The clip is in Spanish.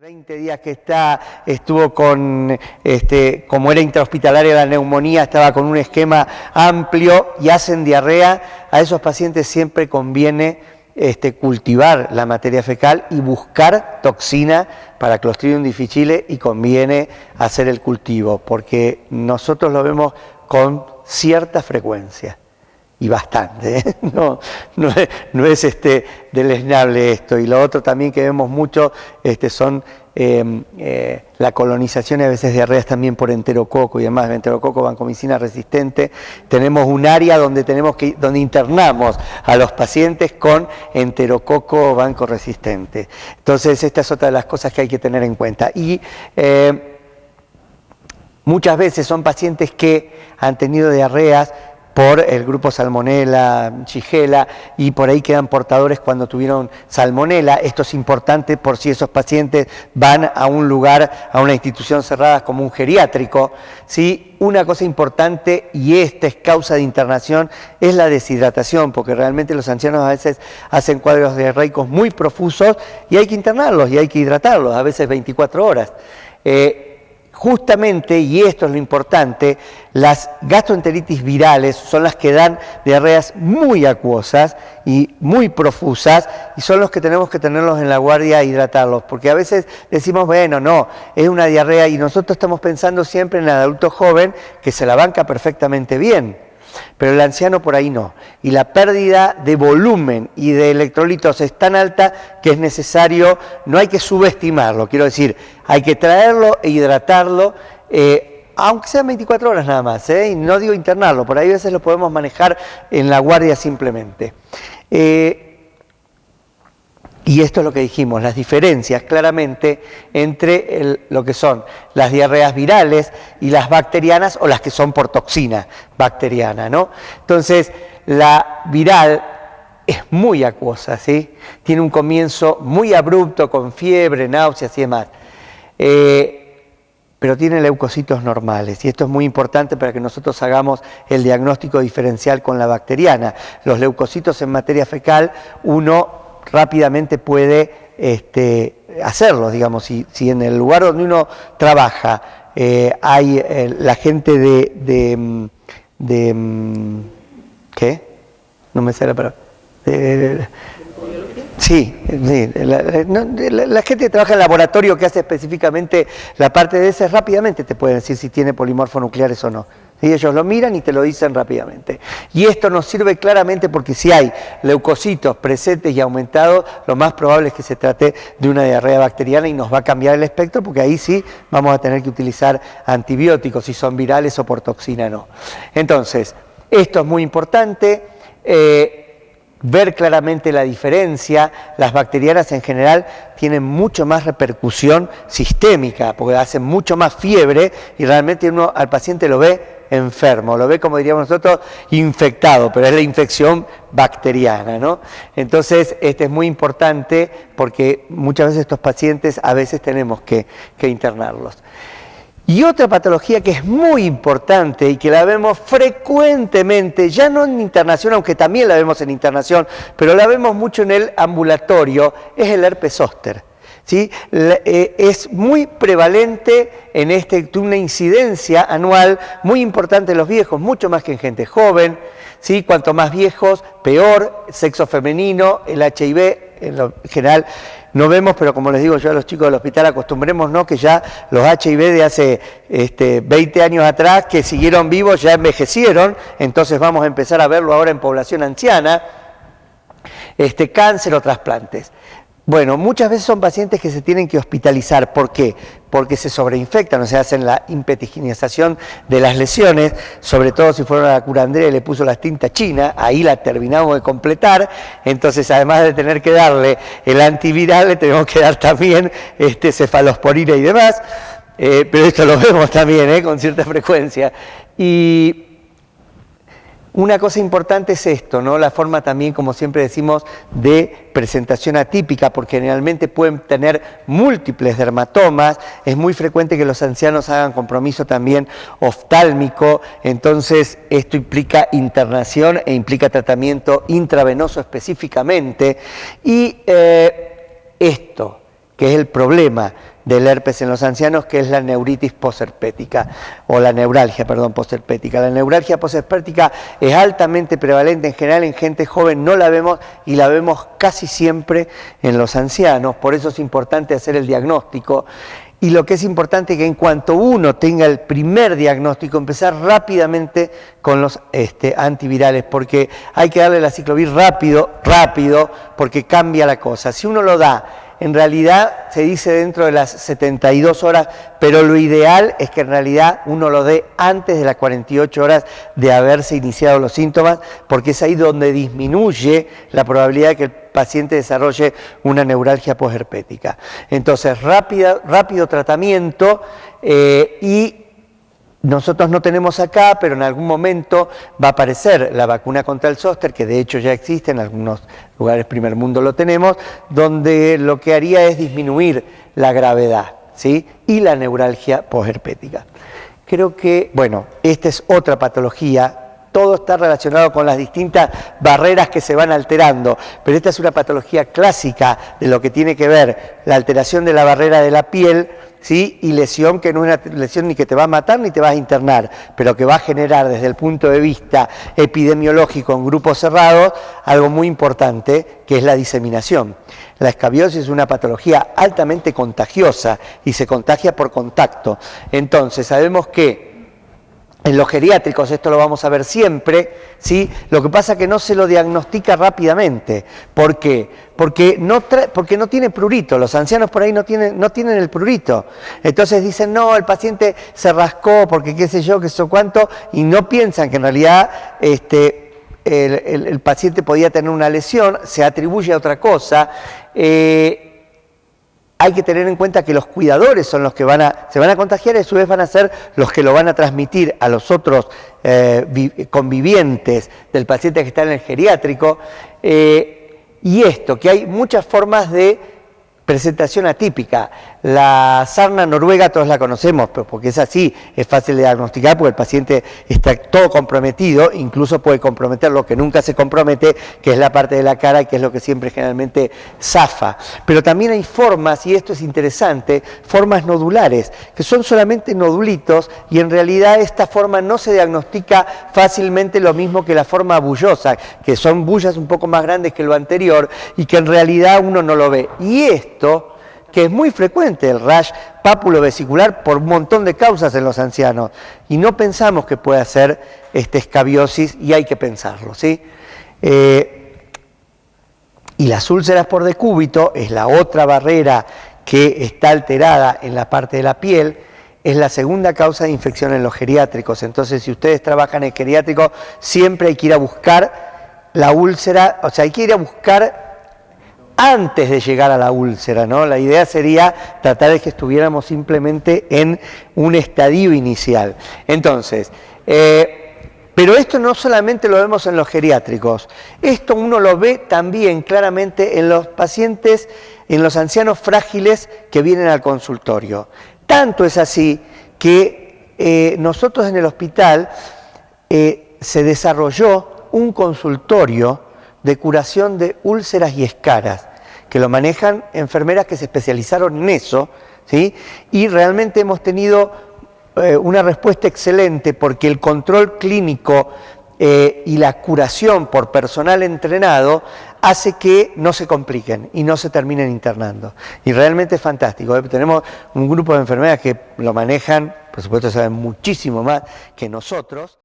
20 días que estuvo con, como era intrahospitalaria la neumonía, estaba con un esquema amplio y hacen diarrea. A esos pacientes siempre conviene cultivar la materia fecal y buscar toxina para Clostridium difficile, y conviene hacer el cultivo, porque nosotros lo vemos con cierta frecuencia. Y bastante, ¿eh? No es deleznable esto. Y lo otro también que vemos mucho son la colonización y a veces diarreas también por enterococo y demás, enterococo vancomicina resistente. Tenemos un área donde donde internamos a los pacientes con enterococo vanco resistente. Entonces esta es otra de las cosas que hay que tener en cuenta. Y muchas veces son pacientes que han tenido diarreas por el grupo Salmonella, Shigella, y por ahí quedan portadores cuando tuvieron Salmonella. Esto es importante por si esos pacientes van a un lugar, a una institución cerrada como un geriátrico, ¿sí? Una cosa importante, y esta es causa de internación, es la deshidratación, porque realmente los ancianos a veces hacen cuadros diarreicos muy profusos y hay que internarlos y hay que hidratarlos, a veces 24 horas. Justamente, y esto es lo importante, las gastroenteritis virales son las que dan diarreas muy acuosas y muy profusas, y son los que tenemos que tenerlos en la guardia e hidratarlos, porque a veces decimos, bueno, no, es una diarrea, y nosotros estamos pensando siempre en el adulto joven que se la banca perfectamente bien. Pero el anciano por ahí no. Y la pérdida de volumen y de electrolitos es tan alta que es necesario, no hay que subestimarlo, quiero decir, hay que traerlo e hidratarlo, aunque sean 24 horas nada más, y no digo internarlo, por ahí a veces lo podemos manejar en la guardia simplemente. Y esto es lo que dijimos, las diferencias claramente entre lo que son las diarreas virales y las bacterianas, o las que son por toxina bacteriana, ¿no? Entonces, la viral es muy acuosa, ¿sí? Tiene un comienzo muy abrupto, con fiebre, náuseas y demás. Pero tiene leucocitos normales, y esto es muy importante para que nosotros hagamos el diagnóstico diferencial con la bacteriana. Los leucocitos en materia fecal, uno rápidamente puede hacerlo, digamos, si en el lugar donde uno trabaja hay la gente ¿qué? No me sale la palabra. Sí, la gente que trabaja en laboratorio, que hace específicamente la parte de ese, rápidamente te pueden decir si tiene polimorfonucleares o no. ¿Sí? Ellos lo miran y te lo dicen rápidamente. Y esto nos sirve claramente porque si hay leucocitos presentes y aumentados, lo más probable es que se trate de una diarrea bacteriana, y nos va a cambiar el espectro, porque ahí sí vamos a tener que utilizar antibióticos, si son virales o por toxina no. Entonces, esto es muy importante. Ver claramente la diferencia. Las bacterianas en general tienen mucho más repercusión sistémica, porque hacen mucho más fiebre, y realmente uno al paciente lo ve enfermo, lo ve, como diríamos nosotros, infectado, pero es la infección bacteriana, ¿no? Entonces, es muy importante, porque muchas veces estos pacientes a veces tenemos que internarlos. Y otra patología que es muy importante y que la vemos frecuentemente, ya no en internación, aunque también la vemos en internación, pero la vemos mucho en el ambulatorio, es el herpes zóster. ¿Sí? Es muy prevalente una incidencia anual muy importante en los viejos, mucho más que en gente joven, ¿sí? Cuanto más viejos, peor, sexo femenino, el HIV en lo general no vemos, pero como les digo yo a los chicos del hospital, acostumbrémonos que ya los HIV de hace 20 años atrás, que siguieron vivos, ya envejecieron, entonces vamos a empezar a verlo ahora en población anciana, cáncer o trasplantes. Bueno, muchas veces son pacientes que se tienen que hospitalizar. ¿Por qué? Porque se sobreinfectan, o sea, hacen la impetiginización de las lesiones, sobre todo si fueron a la curandera y le puso la tinta china, ahí la terminamos de completar. Entonces, además de tener que darle el antiviral, le tenemos que dar también cefalosporina y demás, pero esto lo vemos también con cierta frecuencia. Y una cosa importante es esto, ¿no? La forma también, como siempre decimos, de presentación atípica, porque generalmente pueden tener múltiples dermatomas. Es muy frecuente que los ancianos hagan compromiso también oftálmico, entonces esto implica internación e implica tratamiento intravenoso específicamente. Y esto, que es el problema del herpes en los ancianos, que es la neuritis posherpética, o la neuralgia, perdón, posherpética. La neuralgia posherpética es altamente prevalente en general en gente joven, no la vemos y la vemos casi siempre en los ancianos, por eso es importante hacer el diagnóstico. Y lo que es importante es que en cuanto uno tenga el primer diagnóstico, empezar rápidamente con los antivirales, porque hay que darle la aciclovir rápido, porque cambia la cosa. Si uno lo da, en realidad se dice dentro de las 72 horas, pero lo ideal es que en realidad uno lo dé antes de las 48 horas de haberse iniciado los síntomas, porque es ahí donde disminuye la probabilidad de que el paciente desarrolle una neuralgia posherpética. Entonces, rápido tratamiento y nosotros no tenemos acá, pero en algún momento va a aparecer la vacuna contra el zóster, que de hecho ya existe, en algunos lugares primer mundo lo tenemos, donde lo que haría es disminuir la gravedad, ¿sí? Y la neuralgia posherpética. Creo que, bueno, esta es otra patología. Todo está relacionado con las distintas barreras que se van alterando, pero esta es una patología clásica de lo que tiene que ver la alteración de la barrera de la piel, ¿sí? Y lesión que no es una lesión ni que te va a matar ni te vas a internar, pero que va a generar desde el punto de vista epidemiológico en grupos cerrados algo muy importante, que es la diseminación. La escabiosis es una patología altamente contagiosa y se contagia por contacto. Entonces sabemos que en los geriátricos, esto lo vamos a ver siempre, ¿sí? Lo que pasa es que no se lo diagnostica rápidamente. ¿Por qué? Porque no tiene prurito. Los ancianos por ahí no tienen el prurito. Entonces dicen, no, el paciente se rascó porque qué sé yo, qué sé cuánto, y no piensan que en realidad el paciente podía tener una lesión, se atribuye a otra cosa. Hay que tener en cuenta que los cuidadores son los que se van a contagiar y a su vez van a ser los que lo van a transmitir a los otros convivientes del paciente que está en el geriátrico. Y esto, que hay muchas formas de presentación atípica. La sarna noruega todos la conocemos, pero porque es así, es fácil de diagnosticar porque el paciente está todo comprometido, incluso puede comprometer lo que nunca se compromete, que es la parte de la cara, que es lo que siempre generalmente zafa. Pero también hay formas, y esto es interesante, formas nodulares, que son solamente nodulitos y en realidad esta forma no se diagnostica fácilmente, lo mismo que la forma bullosa, que son bullas un poco más grandes que lo anterior y que en realidad uno no lo ve. Y esto, que es muy frecuente, el rash pápulo-vesicular, por un montón de causas en los ancianos, y no pensamos que pueda ser escabiosis, y hay que pensarlo, ¿sí? Y las úlceras por decúbito es la otra barrera que está alterada en la parte de la piel, es la segunda causa de infección en los geriátricos. Entonces, si ustedes trabajan en geriátrico, siempre hay que ir a buscar la úlcera, o sea, hay que ir a buscar antes de llegar a la úlcera, ¿no? La idea sería tratar de que estuviéramos simplemente en un estadio inicial. Entonces, pero esto no solamente lo vemos en los geriátricos, esto uno lo ve también claramente en los pacientes, en los ancianos frágiles que vienen al consultorio. Tanto es así que nosotros en el hospital se desarrolló un consultorio de curación de úlceras y escaras, que lo manejan enfermeras que se especializaron en eso, ¿sí? Y realmente hemos tenido una respuesta excelente porque el control clínico y la curación por personal entrenado hace que no se compliquen y no se terminen internando. Y realmente es fantástico. Tenemos un grupo de enfermeras que lo manejan, por supuesto saben muchísimo más que nosotros.